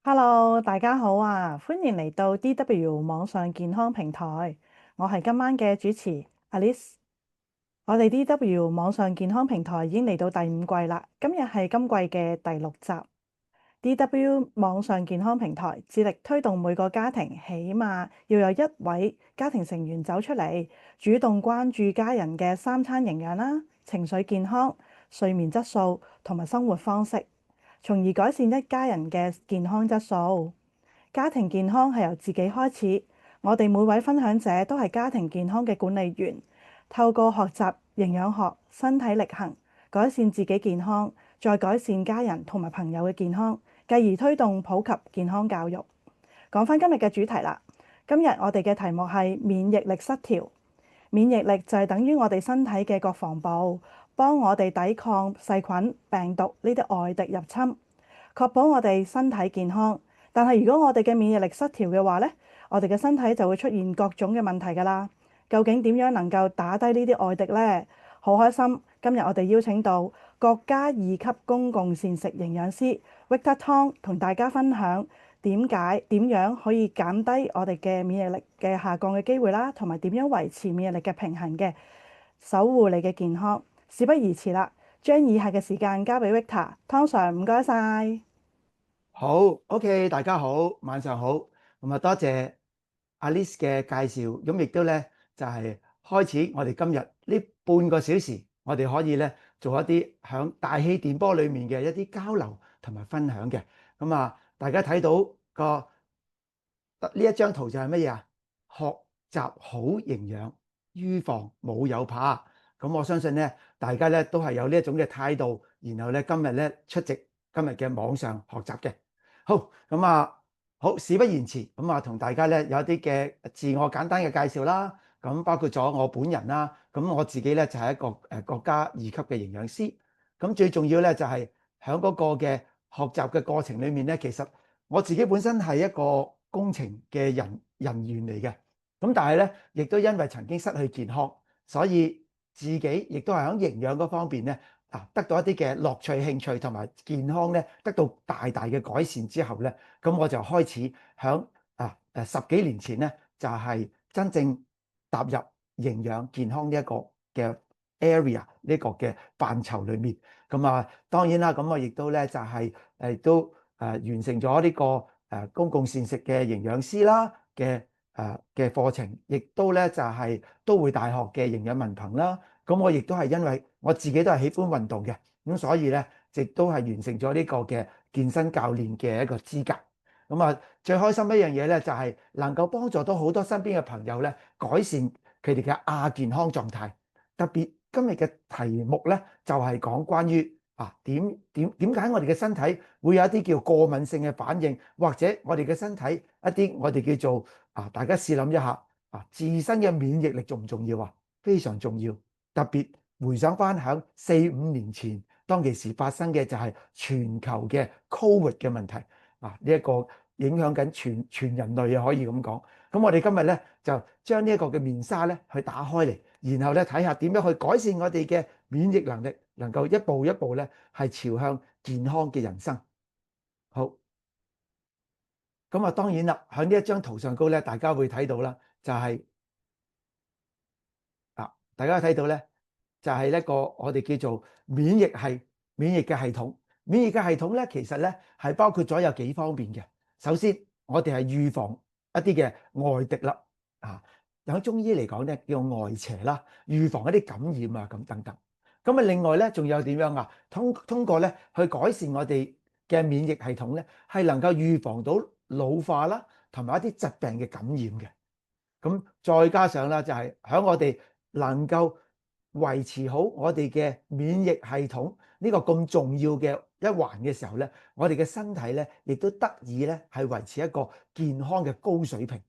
Hello，大家好啊！歡迎嚟到 DW 網上健康平台，我係今晚嘅主持 Alice。我哋 DW 網上健康平台已經嚟到第五季啦，今日係今季嘅第六集。DW 網上健康平台致力推動每個家庭起碼要有一位家庭成員走出嚟，主動關注家人嘅三餐營養啦、情緒健康、睡眠質素同埋生活方式，從而改善一家人嘅健康質素。家庭健康係由自己開始，我哋每位分享者都係家庭健康嘅管理員，透過學習營養學、身體力行，改善自己健康，再改善家人同埋朋友嘅健康，繼而推動普及健康教育。講返今日嘅主題啦，今日我哋嘅題目係免疫力失調。免疫力就係等於我哋身體嘅國防部，幫我哋抵抗細菌、病毒呢啲外敵入侵，確保我哋身體健康。但係如果我哋嘅免疫力失調嘅話呢，我哋嘅身體就會出現各種嘅問題㗎啦。究竟點樣能夠打低呢啲外敵呢？好開心，今日我哋邀請到國家二級公共膳食營養師 Victor Tong 同大家分享點樣可以減低我哋嘅免疫力嘅下降嘅機會啦，同埋點樣維持免疫力嘅平衡嘅，守護你嘅健康。事不宜遲啦，將以下嘅時間交俾 Victor。Tong Sir，唔該晒。好，OK，大家好，晚上好。咁啊，多謝 Alice 嘅介紹。咁亦都咧就係開始我哋今日呢半個小時，我哋可以咧做一啲響大氣電波裡面嘅一啲交流同埋分享嘅。咁啊，大家睇到呢一張圖就係乜嘢啊？學習好營養，預防冇有怕。咁我相信咧，大家咧都係有呢一種嘅態度，然後咧今日咧出席今日嘅網上學習嘅。好，咁啊，好，事不宜遲，咁啊，同大家咧有一啲嘅自我簡單嘅介紹啦。咁包括咗我本人啦，咁我自己咧就係一個國家二級嘅營養師。咁最重要咧就係喺嗰個嘅學習嘅過程裡面咧，其實我自己本身係一個工程嘅人員嚟嘅。咁但係咧，亦都因為曾經失去健康，所以自己亦都係喺營養嗰方面咧。得到一啲嘅樂趣、興趣同埋健康咧，得到大大嘅改善之後咧，咁我就開始響十幾年前咧，就係真正踏入營養健康呢一個嘅 area 呢個嘅範疇裏面。咁啊，當然啦，咁我亦都咧就係都完成咗呢個公共膳食嘅營養師啦嘅課程，亦都咧就係都會大學嘅營養文憑啦。咁我亦都係因為我自己都係喜歡運動嘅，咁所以咧亦都係完成咗呢個嘅健身教練嘅一個資格。咁啊，最開心一樣嘢咧，就係能夠幫助到好多身邊嘅朋友咧，改善佢哋嘅亞健康狀態。特別今日嘅題目咧，就係講關於點解我哋嘅身體會有一啲叫過敏性嘅反應，或者我哋嘅身體一啲我哋叫做大家試諗一下自身嘅免疫力重唔重要啊？非常重要。特別回想翻響4、5年前，當其時發生嘅就係全球嘅 Covid 嘅問題呢一個影響緊全人類啊，可以咁講。咁我哋今日咧就將呢一個嘅面紗咧去打開嚟，然後咧睇下點樣去改善我哋嘅免疫能力，能夠一步一步咧係朝向健康嘅人生。好，咁啊當然啦，喺呢一張圖上高咧，大家會睇到啦，就係大家睇到咧。就係一個我哋叫做免疫嘅系統。免疫嘅系統咧，其實咧係包括咗有幾方面嘅。首先，我哋係預防一啲嘅外敵啦，喺中醫嚟講咧叫外邪啦，預防一啲感染啊咁等等。咁啊，另外咧仲有點樣啊？通過咧去改善我哋嘅免疫系統咧，係能夠預防到老化啦，同埋一啲疾病嘅感染嘅。咁再加上啦，就係喺我哋能夠維持好我哋嘅免疫系統呢個咁重要嘅一環嘅時候咧，我哋嘅身體咧亦都得以咧係維持一個健康嘅高水平。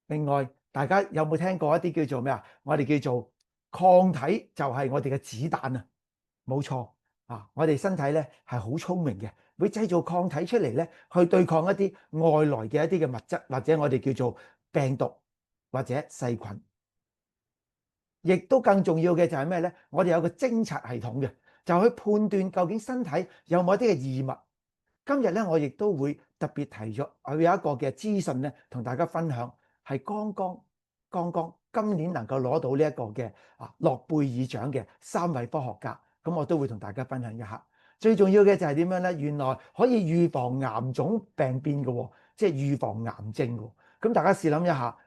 另外，大家有冇聽過一啲叫做咩啊？我哋叫做抗體，就係我哋嘅子彈啊！冇錯我哋身體咧係好聰明嘅，會製造抗體出嚟咧，去對抗一啲外來嘅一啲嘅物質，或者我哋叫做病毒或者細菌。亦都更重要嘅就係咩咧？我哋有個偵察系統嘅，就去判斷究竟身體有冇一啲嘅異物。今日咧，我亦都會特別提咗，我有一個嘅資訊咧，同大家分享，係剛剛今年能夠攞到呢一個嘅諾貝爾獎嘅3位科學家，咁我都會同大家分享一下。最重要嘅就係點樣咧？原來可以預防癌種病變嘅喎，即係預防癌症喎。咁大家試諗一下，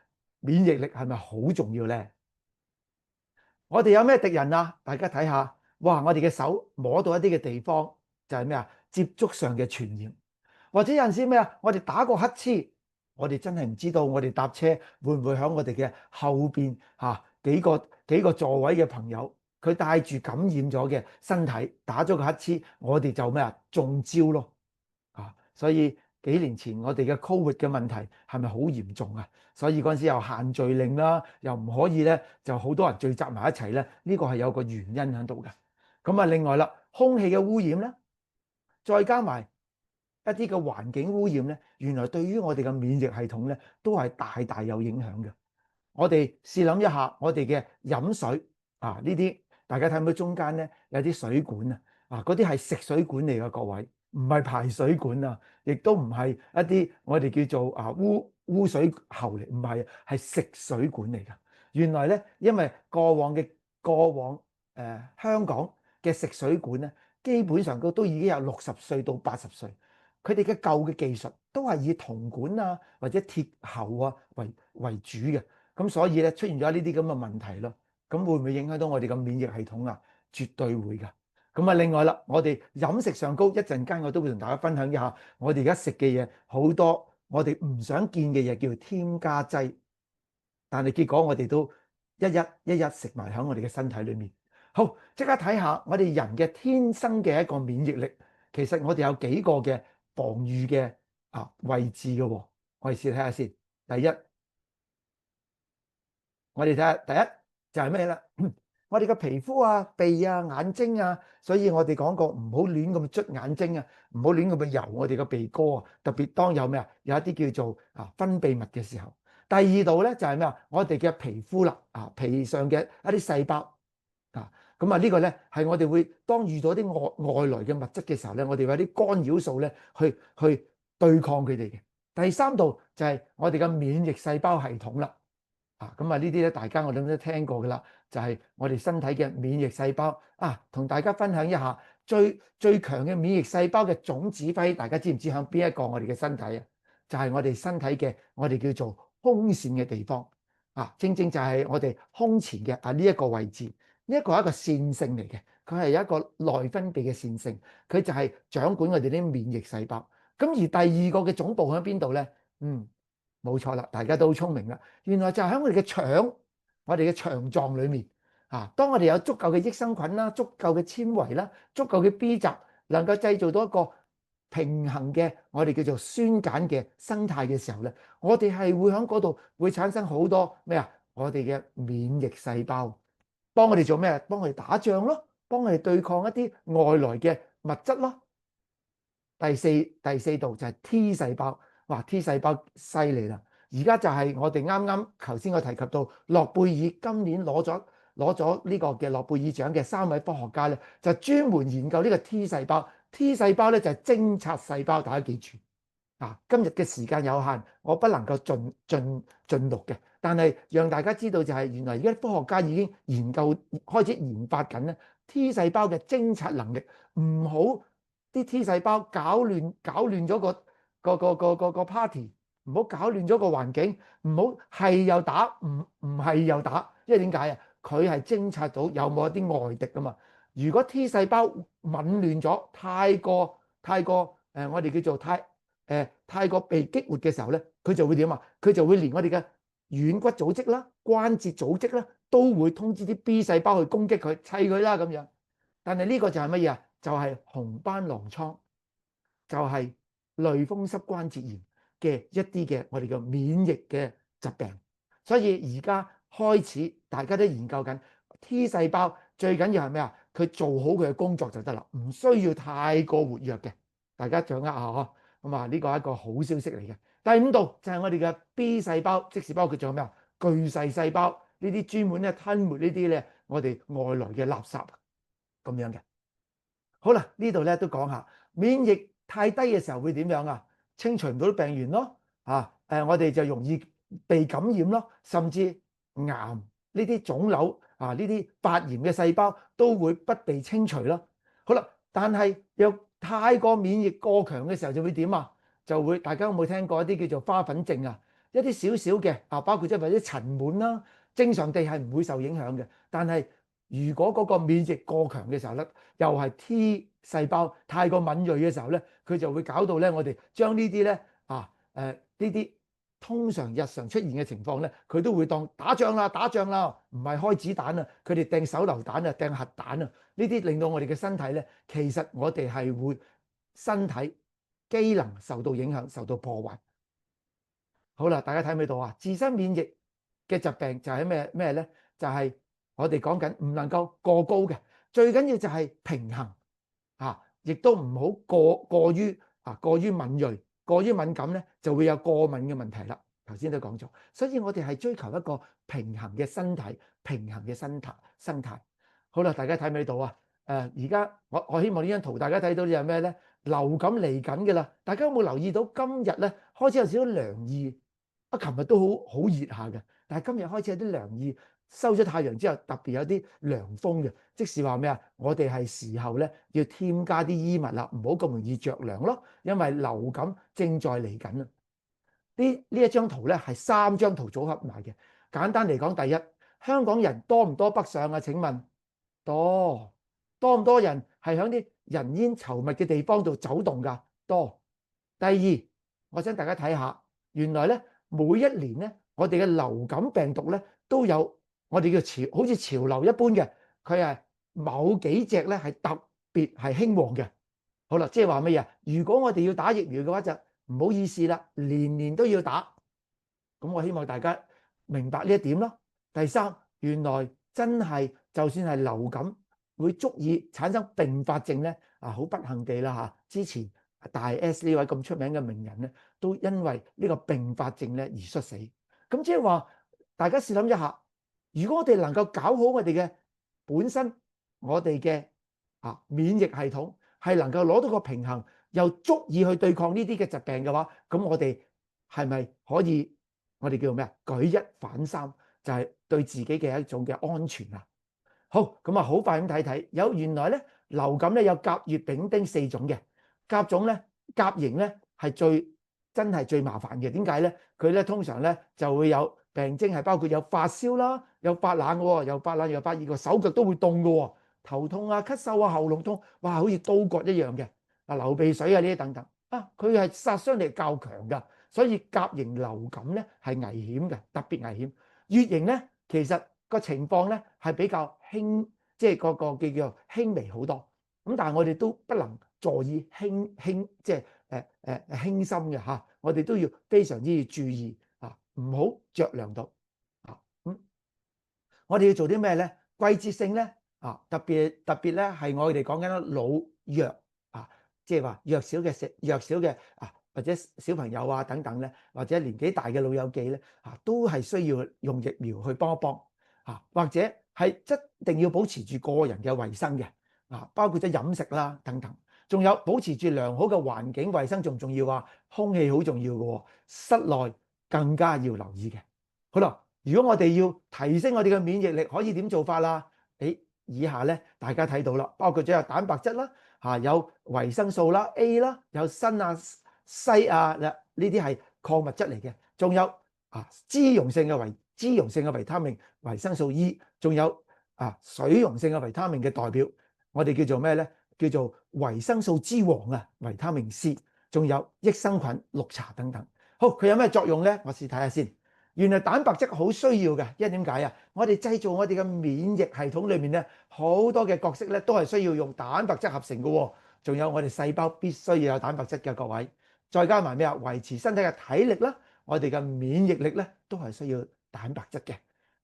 免疫力係咪好重要咧？我哋有咩敵人啊？大家睇下，哇！我哋嘅手摸到一啲嘅地方就係咩啊？接觸上嘅傳染，或者有陣時咩啊？我哋打個乞嗤，我哋真係唔知道我哋搭車會唔會喺我哋嘅後邊幾個座位嘅朋友，佢帶住感染咗嘅身體打咗個乞嗤，我哋就咩啊？中招咯啊！所以幾年前我哋嘅 Covid 嘅問題係咪好嚴重啊？所以嗰陣時又限聚令啦，又唔可以咧，就好多人聚集埋一齊咧。呢個係有個原因喺度嘅。咁啊，另外啦，空氣嘅污染咧，再加埋一啲嘅環境污染咧，原來對於我哋嘅免疫系統咧，都係大大有影響嘅。我哋試諗一下，我哋嘅飲水呢啲，大家睇唔到中間咧有啲水管嗰啲係食水管嚟嘅，各位，唔係排水管啊，亦都唔係一啲我哋叫做污水喉嚟，唔係，係食水管嚟㗎。原來咧，因為過往香港嘅食水管咧，基本上都已經有60歲到80歲，佢哋嘅舊嘅技術都係以銅管或者鐵喉為主嘅。咁所以咧，出現咗呢啲咁嘅問題咯。咁會唔會影響到我哋嘅免疫系統啊？絕對會㗎。咁啊，另外啦，我哋飲食上高一陣間我都會同大家分享一下，我哋而家食嘅嘢好多，我哋唔想見嘅嘢叫做添加劑，但係結果我哋都一一食埋喺我哋嘅身體裏面。好，即刻睇下我哋人嘅天生嘅一個免疫力，其實我哋有幾個嘅防禦嘅位置嘅喎。我哋試睇下先。第一，我哋睇下第一就係咩啦？我哋嘅皮膚鼻眼睛所以我哋講過唔好亂咁捽眼睛唔好亂咁去揉我哋嘅鼻哥特別當有咩有一啲叫做分泌物嘅時候。第二度咧就係咩我哋嘅皮膚啦皮上嘅一啲細胞咁呢個咧係我哋會當遇到啲外來嘅物質嘅時候咧，我哋有啲干擾素咧去對抗佢哋嘅。第三度就係我哋嘅免疫細胞系統啦。咁呢啲咧，大家我諗都聽過噶啦，就係我哋身體嘅免疫細胞同大家分享一下最強嘅免疫細胞嘅總指揮，大家知唔知響邊一個我哋嘅身體啊？就係我哋身體嘅我哋叫做胸腺嘅地方正正就係我哋胸前嘅呢一個位置，呢一個係一個腺性嚟嘅，佢係一個內分泌嘅腺性，佢就係掌管我哋啲免疫細胞。咁而第二個嘅總部喺邊度咧？冇錯啦，大家都好聰明啦。原來就係喺我哋嘅腸，我哋嘅腸臟裏面當我哋有足夠嘅益生菌啦、足夠嘅纖維啦、足夠嘅 B 集，能夠製造到一個平衡嘅我哋叫做酸鹼嘅生態嘅時候咧，我哋係會喺嗰度會產生好多咩我哋嘅免疫細胞，幫我哋做咩？幫我哋打仗咯，幫我哋對抗一啲外來嘅物質咯。第四度就係 T 細胞。哇 ！T 細胞犀利啦，而家就係我哋啱啱頭先我提及到諾貝爾今年攞咗呢個嘅諾貝爾獎嘅3位科學家咧，就專門研究呢個 T 細胞。T 細胞咧就係偵察細胞，大家記住今日嘅時間有限，我不能夠盡錄嘅，但係讓大家知道就係原來而家科學家已經開始研發緊咧 T 細胞嘅偵察能力，唔好啲 T 細胞搞亂咗個 party， 唔好搞亂咗個環境，唔好係又打，唔係又打，因為點解佢係偵察到有冇一啲外敵啊嘛。如果 T 細胞紊亂咗，太過我哋叫做太過被激活嘅時候咧，佢就會點佢就會連我哋嘅軟骨組織啦、關節組織啦，都會通知啲 B 細胞去攻擊佢、砌佢啦咁樣。但係呢個就係乜嘢就係紅斑狼瘡，就係類風濕關節炎嘅一啲嘅我哋嘅免疫嘅疾病。所以而家開始大家都研究緊 T 細胞，最緊要係咩佢做好佢嘅工作就得啦，唔需要太過活躍嘅。大家掌握下咁呢個係一個好消息嚟嘅。第5度就係我哋嘅 B 細胞，即是包括仲有咩巨噬細胞呢啲專門咧吞沒呢啲咧我哋外來嘅垃圾咁樣嘅。好啦，呢度咧都講下免疫太低嘅時候會點樣啊？清除唔到啲病原咯，我哋就容易被感染咯，甚至癌呢啲腫瘤呢啲發炎嘅細胞都會不被清除咯。好啦，但係若太過免疫過強嘅時候就會點啊？就會大家有冇聽過一啲叫做花粉症啊？一啲少少嘅包括即係或者塵蟎啦，正常地係唔會受影響嘅。但係如果嗰個免疫過強嘅時候咧，又係 T 細胞太過敏鋭嘅時候咧，佢就會搞到咧我哋將呢啲咧呢啲通常日常出現嘅情況咧，佢都會當打仗啦，唔係開子彈啊，佢哋掟手榴彈啊，掟核彈啊，呢啲令到我哋嘅身體咧，其實我哋係會身體機能受到影響，受到破壞。好啦，大家睇唔睇到啊？自身免疫嘅疾病就係咩咧？就係我哋講緊唔能夠過高嘅，最緊要就係平衡亦都唔好過於敏鋭。過於敏感咧，就會有過敏嘅問題啦。頭先都講咗，所以我哋係追求一個平衡嘅身體、平衡嘅生態。好啦，大家睇唔睇到啊？而家我希望呢張圖大家睇到係咩咧？流感嚟緊嘅啦，大家有冇留意到今日咧開始有少少涼意？琴日都好熱下嘅，但係今日開始有啲涼意。收咗太陽之後，特別有啲涼風嘅，即是話咩啊？我哋係時候咧要添加啲衣物啦，唔好咁容易着涼咯，因為流感正在嚟緊啊！呢一張圖咧係3張圖組合埋嘅。簡單嚟講，第一，香港人多唔多北上啊？請問多唔多人係喺啲人煙稠密嘅地方度走動㗎？多。第二，我想大家睇下，原來咧每一年咧，我哋嘅流感病毒咧都有我哋叫好似潮流一般嘅，佢係某幾隻咧係特別係興旺嘅。好啦，即係話乜嘢？如果我哋要打疫苗嘅話，就唔好意思啦，年年都要打。咁我希望大家明白呢一點咯。第三，原來真係就算係流感會足以產生併發症咧，好不幸地啦之前大 S 呢位咁出名嘅名人咧，都因為呢個併發症咧而猝死。咁即係話，大家試諗一下，如果我哋能夠搞好我哋嘅本身，我哋嘅免疫系統係能夠攞到個平衡，又足以去對抗呢啲嘅疾病嘅話，咁我哋係咪可以我哋叫做咩啊？舉一反三，就係對自己嘅一種嘅安全啊！好，咁啊，好快咁睇睇，原來咧流感咧有甲、乙、丙、丁4種嘅。甲型咧係真係最麻煩嘅。點解咧？佢咧通常咧就會有病徵係包括有發燒啦，有發冷嘅，有發冷又發熱嘅，手腳都會凍嘅，頭痛啊、咳嗽啊、喉嚨痛，哇，好似刀割一樣嘅，流鼻水啊呢啲等等佢係殺傷力較強㗎，所以甲型流感咧係危險嘅，特別危險。乙型咧其實個情況咧係比較輕，即係個叫做輕微好多。咁但係我哋都不能坐以即係輕心嘅我哋都要非常之注意唔好着涼到我哋要做啲咩咧？季節性咧特別咧係我哋講緊老弱即係話弱小嘅或者小朋友等等咧，或者年紀大嘅老友記咧都係需要用疫苗去幫一幫或者係一定要保持住個人嘅衞生嘅包括咗飲食啦等等，仲有保持住良好嘅環境衞生，重唔重要啊？空氣好重要嘅，室內更加要留意嘅。好啦，如果我哋要提升我哋嘅免疫力，可以點做法啦？以下咧大家睇到啦，包括咗有蛋白質啦有維生素啦 A 啦，有鋅啊、硒啊呢啲係礦物質嚟嘅，仲有脂溶性嘅維他命維生素 E， 仲有水溶性嘅維他命嘅代表，我哋叫做咩咧？叫做維生素之王維他命 C， 仲有益生菌、綠茶等等。好，佢有咩作用咧？我試睇下先。原來蛋白質好需要嘅，因為點解啊？我哋製造我哋嘅免疫系統裏面咧，好多嘅角色咧都係需要用蛋白質合成嘅。仲有我哋細胞必須要有蛋白質嘅，各位。再加埋咩啊？維持身體嘅體力啦，我哋嘅免疫力咧都係需要蛋白質嘅。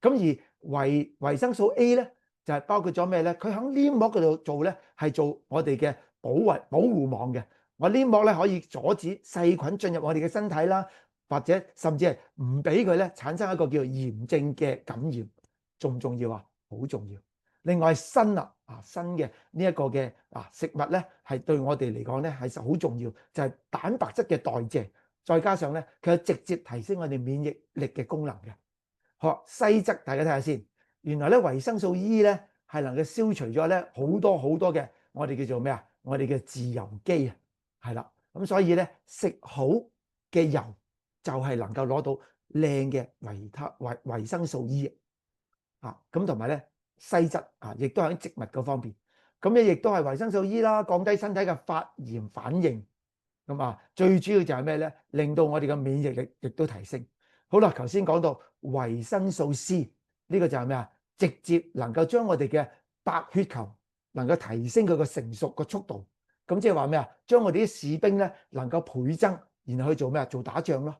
咁而維生素 A 咧就係包括咗咩咧？佢喺黏膜嗰度做咧係做我哋嘅保護網嘅。我黏膜咧可以阻止細菌進入我哋嘅身體啦。或者甚至係唔俾佢咧產生一個叫做炎症嘅感染，重唔重要啊？好重要。另外鋅啦，鋅嘅呢一個嘅食物咧，係對我哋嚟講咧係好重要，就係蛋白質嘅代謝，再加上咧佢直接提升我哋免疫力嘅功能嘅。好，西質大家睇下先，原來咧維生素 E 咧係能夠消除咗咧好多好多嘅我哋叫做咩啊？我哋嘅自由基啊，係啦，咁所以咧食好嘅油就係能夠攞到靚嘅維生素 E 咁同埋咧硒質亦都喺植物嗰方面，咁咧亦都係維生素 E 啦，降低身體嘅發炎反應，咁最主要就係咩咧？令到我哋嘅免疫力亦都提升。好啦，頭先講到維生素 C 呢個就係咩啊？直接能夠將我哋嘅白血球能夠提升佢個成熟個速度，咁即係話咩啊？將我哋啲士兵咧能夠倍增，然後去做咩啊？做打仗咯。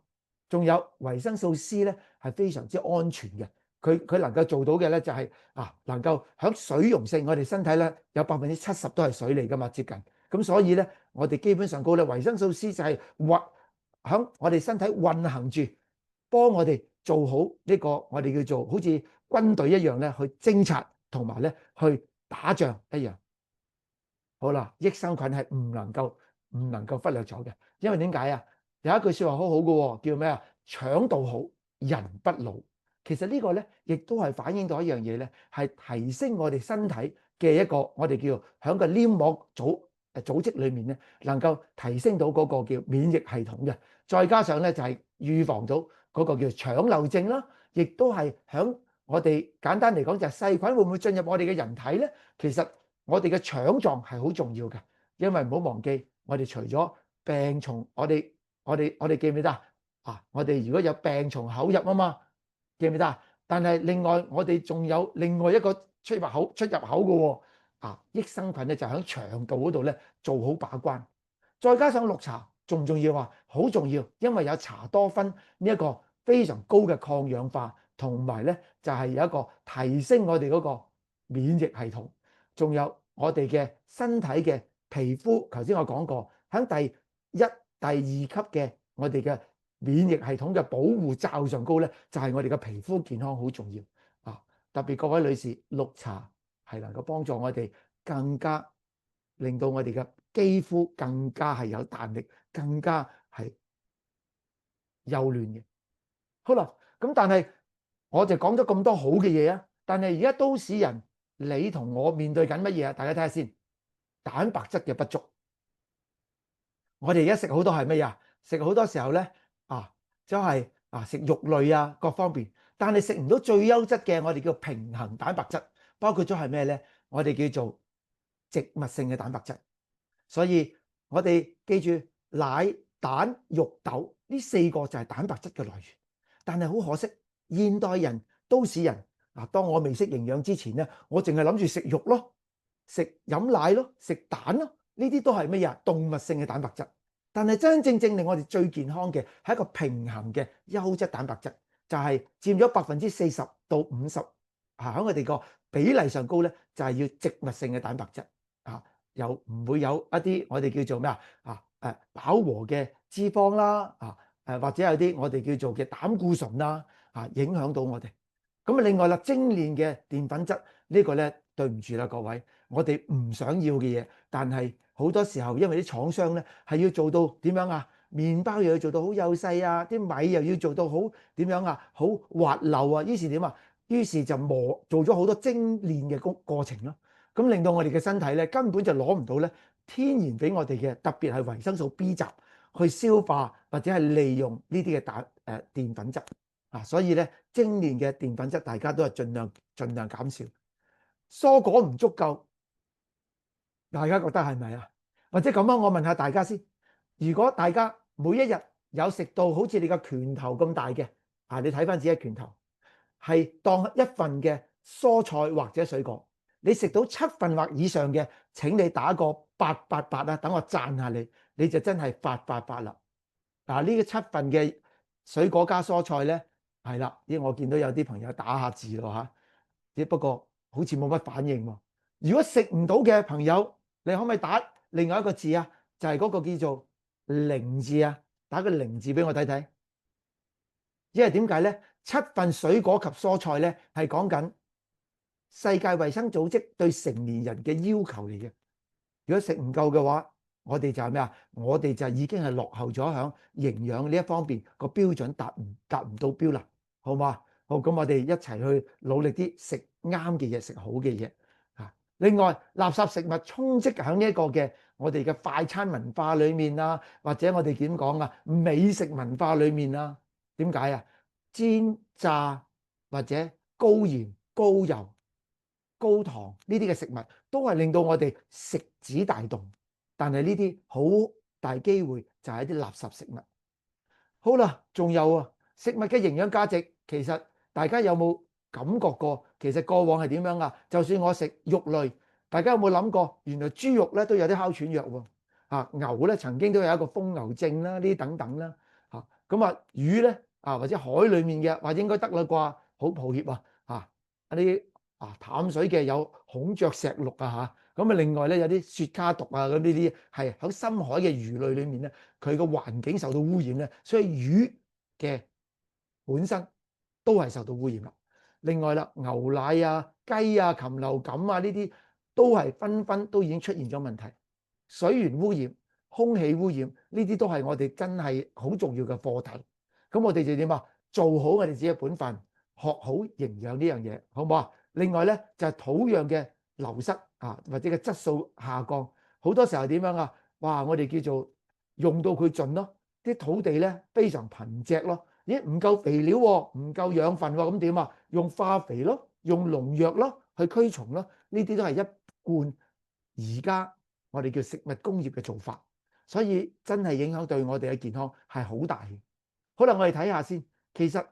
仲有維生素 C 咧係非常之安全嘅，佢能夠做到嘅咧就係能夠響水溶性，我哋身體咧有70%都係水嚟噶嘛，接近。咁所以咧，我哋基本上高咧維生素 C 就係響我哋身體運行住，幫我哋做好呢個我哋叫做好似軍隊一樣咧去偵察同埋咧去打仗一樣。好啦，益生菌係唔能夠忽略咗嘅，因為點解啊？有一句說話好好嘅，叫咩啊？腸道好，人不老。其實呢個咧，亦都係反映到一樣嘢咧，係提升我哋身體嘅一個我哋叫響個黏膜組織裏面咧，能夠提升到嗰個叫免疫系統嘅。再加上咧就係預防到嗰個叫腸漏症啦，亦都係響我哋簡單嚟講就係細菌會唔會進入我哋嘅人體咧？其實我哋嘅腸臟係好重要嘅，因為唔好忘記我哋除咗病從我哋記唔記得我哋如果有病從口入啊嘛，記唔記得？但係另外我哋仲有另外一個出入口嘅喎，益生菌咧就喺腸道嗰度咧做好把關。再加上綠茶重唔重要啊？好重要，因為有茶多酚呢一個非常高嘅抗氧化，同埋咧就係有一個提升我哋嗰個免疫系統。仲有我哋嘅身體嘅皮膚，頭先我講過，喺第一、第二級嘅我哋嘅免疫系統嘅保護罩上高咧，就係我哋嘅皮膚健康好重要特別各位女士，綠茶係能夠幫助我哋更加令到我哋嘅肌膚更加係有彈力，更加係幼嫩嘅。好啦，咁但係我就講咗咁多好嘅嘢啊，但係而家都市人，你同我面對緊乜嘢啊？大家睇下先，蛋白質嘅不足。我哋而家食好多係乜嘢？食好多時候咧就係食肉類各方面，但係食唔到最優質嘅我哋叫平衡蛋白質，包括咗係咩咧？我哋叫做植物性嘅蛋白質。所以我哋記住奶、蛋、肉、豆呢4個就係蛋白質嘅來源。但係好可惜，現代人、都市人當我未識營養之前咧，我淨係諗住食肉咯、飲奶咯、食蛋咯，呢啲都係乜嘢？動物性嘅蛋白質。但係真真正正令我哋最健康嘅係一個平衡嘅優質蛋白質，就係佔咗40%到50%喺我哋個比例上高咧，就係要植物性嘅蛋白質又唔會有一啲我哋叫做咩飽和嘅脂肪啦或者有啲我哋叫做嘅膽固醇影響到我哋。咁另外啦，精煉嘅澱粉質呢個咧，對唔住啦各位，我哋唔想要嘅嘢，但係好多時候因為啲廠商咧係要做到點樣麵包又要做到好幼細啲米又要做到好點樣好滑溜於是點於是就做咗好多精煉嘅過程咯。咁令到我哋嘅身體咧根本就攞唔到咧天然俾我哋嘅，特別係維生素 B 雜去消化或者係利用呢啲嘅澱粉質所以咧精煉嘅澱粉質大家都係盡量減少。蔬果唔足夠，大家覺得係咪啊？或者咁樣，我問下大家先，如果大家每一日有食到好似你個拳頭咁大嘅你睇翻自己嘅拳頭，係當一份嘅蔬菜或者水果，你食到7份或以上嘅，請你打個888等我讚下你，你就真係發啦。呢個7份嘅水果加蔬菜咧，係啦，因為我見到有啲朋友打下字咯只不過好似冇乜反應喎。如果食唔到嘅朋友，你可唔可以打另外一個字就係嗰個叫做0字打個0字俾我睇睇。因為點解咧？7份水果及蔬菜咧係講緊世界衛生組織對成年人嘅要求嚟嘅。如果食唔夠嘅話，我哋就係咩啊？我哋就已經係落後咗響營養呢一方面個標準達唔到標啦，好嘛？好，咁我哋一齊去努力啲食啱嘅嘢，食好嘅嘢啊！另外，垃圾食物充斥喺呢一個嘅我哋嘅快餐文化裏面啊，或者我哋點講啊，美食文化裏面啊，點解啊？煎炸或者高鹽高油高糖呢啲嘅食物都係令到我哋食指大動，但係呢啲好大機會就係一啲垃圾食物。好啦，仲有啊，食物嘅營養價值，其實大家有冇感覺過？其實過往係點樣啊？就算我食肉類，大家有冇諗過？原來豬肉咧都有啲哮喘藥喎。啊，牛咧曾經都有一個瘋牛症啦，呢啲等等啦。嚇，咁啊魚咧啊或者海裡面嘅話應該得啦啩？好抱歉啊，一啲淡水嘅有孔雀石綠啊嚇，咁啊另外咧有啲雪卡毒啊，咁呢啲係喺深海嘅魚類裡面咧，佢個環境受到污染咧，所以魚嘅本身都係受到污染啦。另外啦，牛奶啊、雞啊、禽流感啊呢啲都係紛紛都已經出現咗問題。水源污染、空氣污染呢啲都係我哋真係好重要嘅課題。咁我哋就點啊？做好我哋自己嘅本分，學好營養呢樣嘢，好唔好啊？另外咧就係土壤嘅流失啊，或者嘅質素下降，好多時候點樣啊？哇！我哋叫做用到佢盡咯，啲土地咧非常貧瘠咯，咦唔夠肥料喎，唔夠養分喎，咁點啊？用化肥咯，用農藥咯去驅蟲咯，呢啲都係一貫而家我哋叫食物工業嘅做法，所以真係影響對我哋嘅健康係好大嘅。好啦，我哋睇下先，其實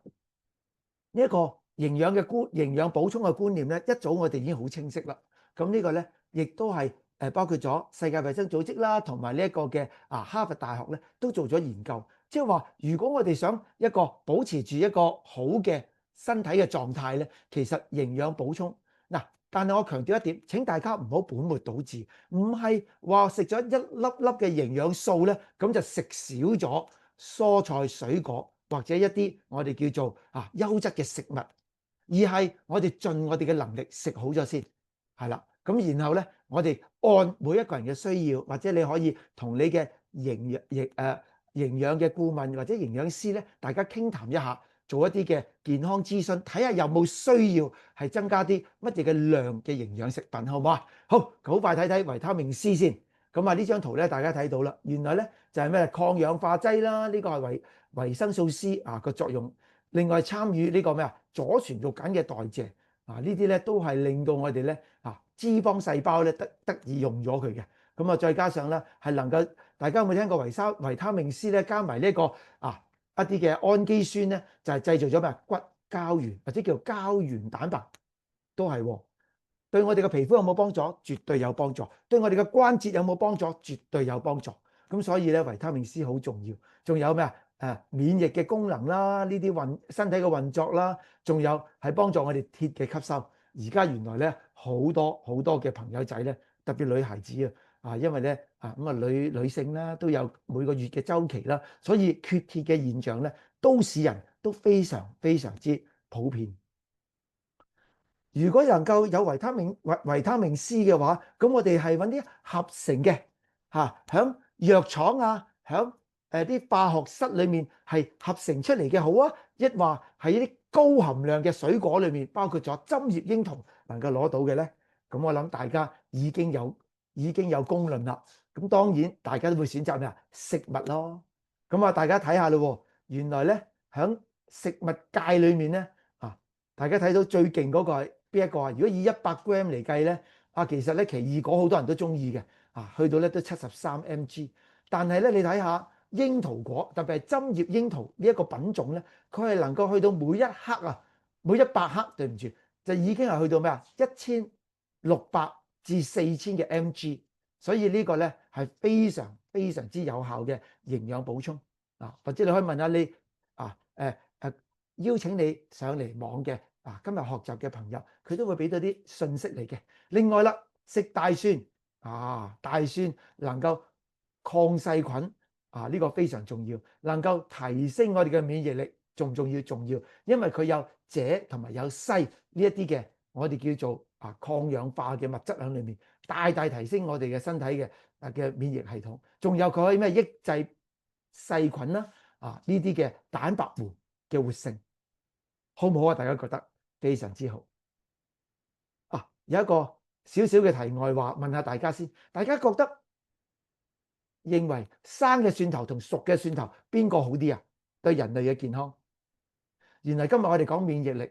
呢一個營養補充嘅觀念咧，一早我哋已經好清晰啦。咁呢個咧，亦都係包括咗世界衛生組織啦，同埋呢一個嘅哈佛大學咧，都做咗研究，即係話如果我哋想一個保持住一個好嘅身體嘅狀態咧，其實營養補充嗱，但係我強調一點，請大家唔好本末倒置，唔係話食咗一粒粒嘅營養素咧，咁就食少咗蔬菜水果。或者一啲我哋叫做優質嘅食物，而係我哋盡我哋嘅能力食好咗先，係啦。咁然後咧，我哋按每一個人嘅需要，或者你可以同你嘅營養嘅顧問或者營養師咧，大家傾談一下，做一啲嘅健康諮詢，睇下有冇需要係增加啲乜嘢嘅量嘅營養食品，好唔好啊？好，好快睇睇維他命 C 先。咁呢張圖咧，大家睇到啦，原來咧就係咩抗氧化劑啦，呢個係維生素 C 個作用。另外參與呢個咩左旋肉鹼嘅代謝呢啲咧都係令到我哋咧脂肪細胞咧得以用咗佢嘅。咁再加上咧係能夠，大家有冇聽過維他命 C 咧加埋呢個一啲嘅氨基酸咧，就係製造咗咩骨膠原或者叫膠原蛋白，都係喎。對我哋嘅皮膚有冇幫助？絕對有幫助。對我哋嘅關節有冇幫助？絕對有幫助。咁所以咧，維他命 C 好重要。仲有咩免疫嘅功能啦，呢啲身體嘅運作啦，仲有係幫助我哋鐵嘅吸收。而家原來咧好多好多嘅朋友仔咧，特別女孩子因為咧女性啦都有每個月嘅週期啦，所以缺鐵嘅現象咧，都市人都非常非常之普遍。如果能夠有維他命 C 嘅話，咁我哋係揾啲合成嘅響藥廠響啲化學室裏面係合成出嚟嘅好啊，抑或係一啲高含量嘅水果裏面，包括咗針葉櫻桃能夠攞到嘅咧？咁我諗大家已經有公論啦。咁當然大家都會選擇咩食物咯。咁大家睇下咯，原來咧響食物界裏面咧大家睇到最勁嗰個係邊一個啊？如果以100 gram 嚟計咧，其實咧奇異果好多人都中意嘅，去到咧都73 mg。但係咧你睇下櫻桃果，特別係針葉櫻桃呢一個品種咧，佢係能夠去到每100克，對唔住，就已經係去到咩1600至4000嘅 mg。所以呢個咧係非常非常之有效嘅營養補充或者你可以問下你邀請你上嚟網嘅今日學習嘅朋友，佢都會俾到啲信息嚟嘅。另外啦，食大蒜大蒜能夠抗細菌呢個非常重要，能夠提升我哋嘅免疫力，重唔重要？重要，因為佢有鍺同埋有硒呢一啲嘅我哋叫做抗氧化嘅物質喺裏面，大大提升我哋嘅身體嘅免疫系統。仲有佢可以咩抑制細菌啦，呢啲嘅蛋白酶嘅活性，好唔好啊？大家覺得非常之好。有一個少少嘅題外話，問下大家先，大家覺得認為生嘅蒜頭同熟嘅蒜頭邊個好啲啊？對人類嘅健康？原來今日我哋講免疫力，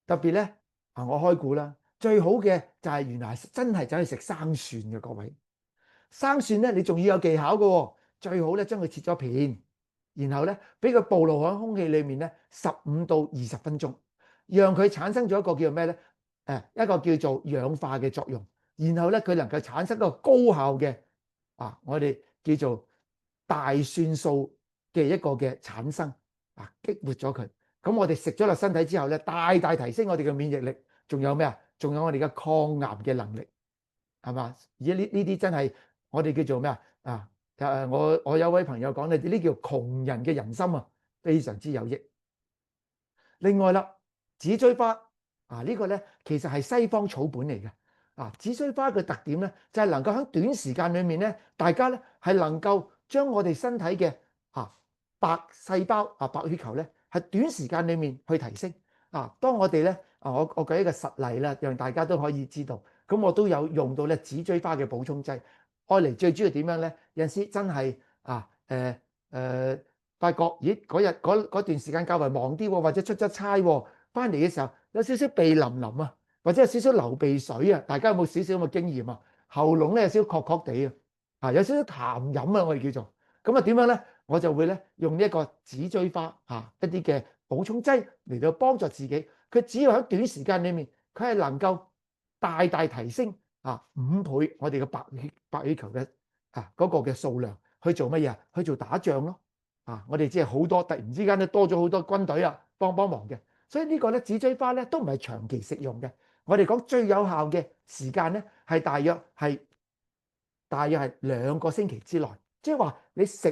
特別咧我開估啦，最好嘅就係原來真係走去食生蒜嘅各位。生蒜咧，你仲要有技巧嘅喎，最好咧將佢切咗片，然後咧俾佢暴露喺空氣裡面咧15到20分鐘，讓佢產生咗一個叫做咩咧？一個叫做氧化嘅作用，然後咧佢能夠產生一個高效嘅我哋叫做大蒜素嘅一個嘅產生，激活咗佢。咁我哋食咗落身體之後咧，大大提升我哋嘅免疫力，仲有咩啊？仲有我哋嘅抗癌嘅能力，係嘛？而家呢啲真係我哋叫做咩啊？我有位朋友講咧，呢叫窮人嘅人參啊，非常之有益。另外啦，紫錐花呢個咧其實係西方草本嚟嘅。紫錐花嘅特點咧就係能夠喺短時間裏面咧，大家咧係能夠將我哋身體嘅白細胞白血球咧係短時間裏面去提升。當我哋咧我舉一個實例啦，讓大家都可以知道。咁我都有用到咧紫錐花嘅補充劑，愛嚟最主要點樣咧？有陣時真係發覺咦嗰段時間較為忙啲喎，或者出咗差喎，翻嚟嘅時候有少少鼻淋淋啊，或者有少少流鼻水啊，大家有冇少少咁嘅經驗啊？喉嚨咧有少少確確地有少少痰飲啊，我哋叫做咁啊點樣咧？我就會咧用呢一個紫錐花一啲嘅補充劑嚟到幫助自己。佢只要喺短時間裡面，佢係能夠大大提升5倍我哋嘅白血球嘅嗰個嘅數量，去做乜嘢？去做打仗咯。我哋只係好多突然之間咧多咗好多軍隊幫忙嘅，所以呢個咧紫錐花咧都唔係長期食用嘅。我哋講最有效嘅時間咧係大約係2個星期之內，即係話你食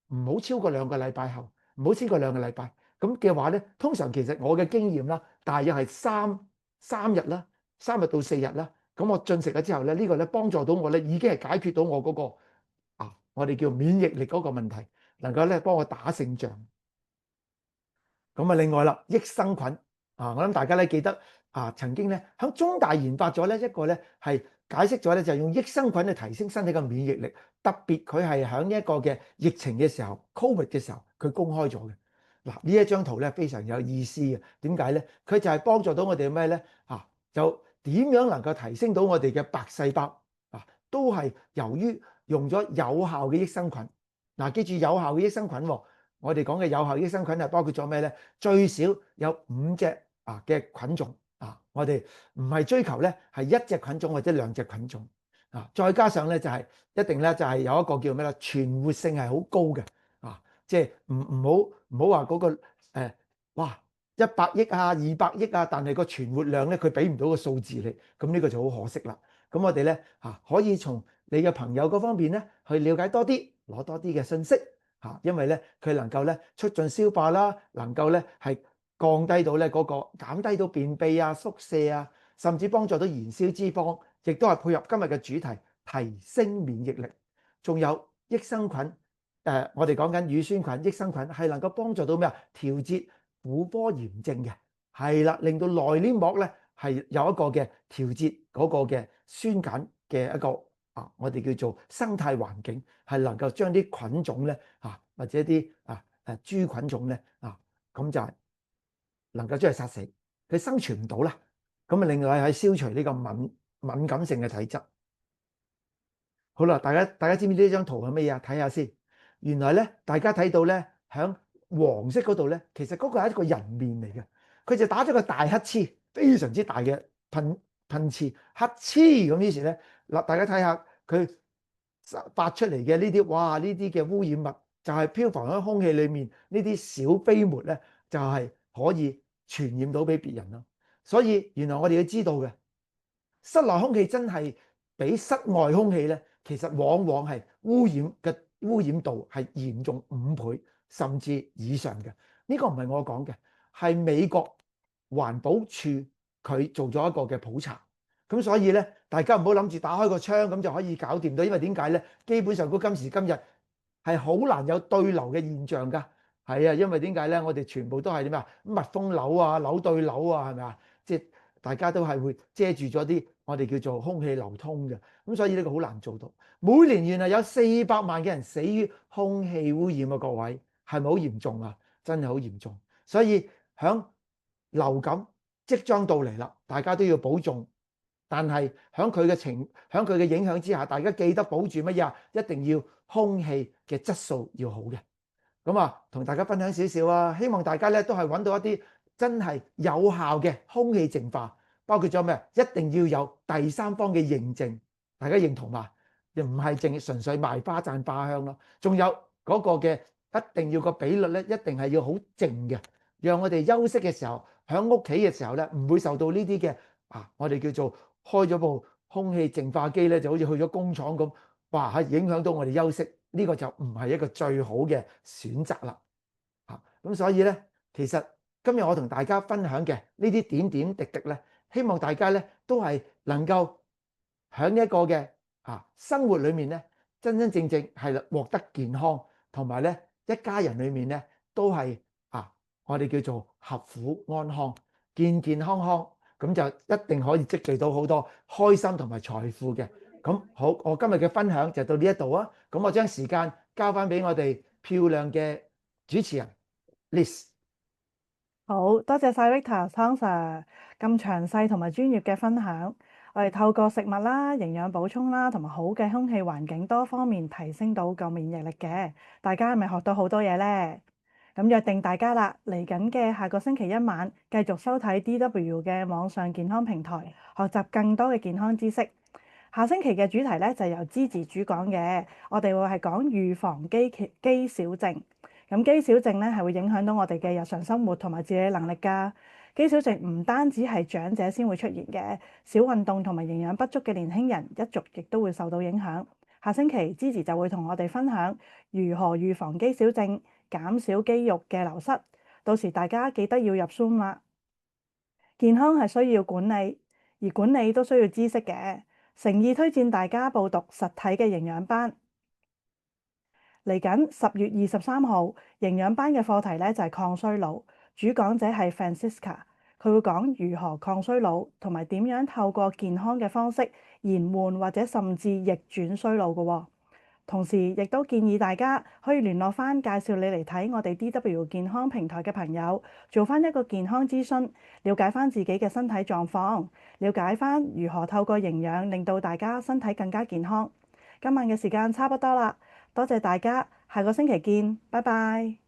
唔好超過2個禮拜後，唔好超過2個禮拜咁嘅話咧，通常其實我嘅經驗啦，大約係三日啦，3日到4日啦。咁我進食咗之後咧，呢個咧幫助到我咧，已經係解決到我嗰個我哋叫免疫力嗰個問題。能夠咧幫我打勝仗。咁另外啦，益生菌我諗大家咧記得曾經咧喺中大研發咗咧一個咧係解釋咗咧，就係用益生菌去提升身體嘅免疫力。特別佢係喺呢一個嘅疫情嘅時候 ，Covid 嘅時候，佢公開咗嘅。呢一張圖咧非常有意思嘅。點解咧？佢就係幫助到我哋咩咧？就點樣能夠提升到我哋嘅白細胞都係由於用咗有效嘅益生菌。記住有效嘅益生菌，我哋講嘅有效益生菌係包括咗咩咧？最少有5隻嘅菌種我哋唔係追求咧係1隻菌種或者2隻菌種再加上咧就係一定咧就係有一個叫咩咧？存活性係好高嘅即係唔好話嗰個哇100億200億但係個存活量咧佢俾唔到個數字你，咁呢個就好可惜啦。咁我哋咧可以從你嘅朋友嗰方面咧去了解多啲。攞多啲嘅信息因為咧佢能夠咧促進消化啦，能夠咧係降低到咧嗰個減低到便秘腹瀉甚至幫助到燃燒脂肪，亦都係配合今日嘅主題，提升免疫力。仲有益生菌我哋講緊乳酸菌、益生菌係能夠幫助到咩調節婦科炎症嘅，係啦，令到內黏膜咧係有一個嘅調節嗰個嘅酸鹼嘅一個。我哋叫做生態環境係能夠將啲菌種咧或者啲豬菌種咧咁就係能夠將佢殺死，佢生存唔到啦。咁另外係消除呢個敏感性嘅體質。好啦，大家知唔知呢張圖係乜嘢？睇下先。原來咧，大家睇到咧響黃色嗰度咧，其實嗰個係一個人面嚟嘅，佢就打咗個大乞嗤，非常之大嘅噴嚏乞嗤咁。於是咧大家睇下佢發出嚟嘅呢啲，哇！呢啲嘅污染物就係漂浮喺空氣裏面，呢啲小飛沫咧就係可以傳染到俾別人咯。所以原來我哋要知道嘅，室內空氣真係比室外空氣咧，其實往往係污染度係嚴重5倍甚至以上嘅。呢個唔係我講嘅，係美國環保署佢做咗一個嘅普查。咁所以咧，大家唔好諗住打開個窗咁就可以搞掂到，因為點解咧？基本上今時今日係好難有對流嘅現象㗎。係啊，因為點解咧？我哋全部都係點啊？密封樓啊，樓對樓啊，係咪啊？即係大家都係會遮住咗啲我哋叫做空氣流通嘅。咁所以呢個好難做到。每年原來有400萬嘅人死於空氣污染啊！各位係咪好嚴重啊？真係好嚴重。所以響流感即將到嚟啦，大家都要保重。但係響佢嘅影響之下，大家記得保住乜嘢啊？一定要空氣嘅質素要好嘅。咁啊，同大家分享少少啊，希望大家咧都係揾到一啲真係有效嘅空氣淨化，包括咗咩？一定要有第三方嘅認證，大家認同嘛？又唔係淨係純粹賣花讚花香咯，仲有嗰個嘅一定要個比率咧，一定係要好靜嘅，讓我哋休息嘅時候，喺屋企嘅時候咧，唔會受到呢啲嘅我哋叫做開咗部空氣淨化機咧，就好似去咗工廠咁，哇！影響到我哋休息。呢個就唔係一個最好嘅選擇啦。咁所以咧，其實今日我同大家分享嘅呢啲點點滴滴咧，希望大家咧都係能夠喺一個嘅生活裏面咧，真真正正係獲得健康，同埋咧一家人裏面咧都係我哋叫做合府安康、健健康康，咁就一定可以積聚到好多開心同埋財富嘅。咁好，我今日嘅分享就到呢一度啊。咁我將時間交翻俾我哋漂亮嘅主持人 Liz。好，多謝晒 Victor、湯 Sir 咁詳細同埋專業嘅分享。我哋透過食物啦、營養補充啦，同埋好嘅空氣環境多方面提升到夠免疫力嘅。大家係咪學到好多嘢呢？咁約定大家啦，嚟緊嘅下個星期一晚繼續收睇 DW 嘅網上健康平台，學習更多嘅健康知識。下星期嘅主題咧就由芝治主講嘅，我哋會係講預防肌少症。咁肌少症咧係會影響到我哋嘅日常生活同埋自理能力㗎。肌少症唔單止係長者先會出現嘅，少運動同埋營養不足嘅年輕人一族亦都會受到影響。下星期芝治就會同我哋分享如何預防肌少症，減少肌肉嘅流失。到時大家記得要入 Zoom 啦。健康係需要管理，而管理都需要知識嘅。誠意推薦大家報讀實體嘅營養班。嚟緊10月23號，營養班嘅課題咧就係抗衰老，主講者係 Francisca，佢會講如何抗衰老，同埋點樣透過健康嘅方式延緩或者甚至逆轉衰老嘅。同時亦都建議大家可以聯絡翻介紹你嚟睇我哋 DW 健康平台嘅朋友，做翻一個健康諮詢，了解翻自己嘅身體狀況，了解翻如何透過營養令到大家身體更加健康。今晚嘅時間差不多啦，多謝大家，下個星期見，拜拜。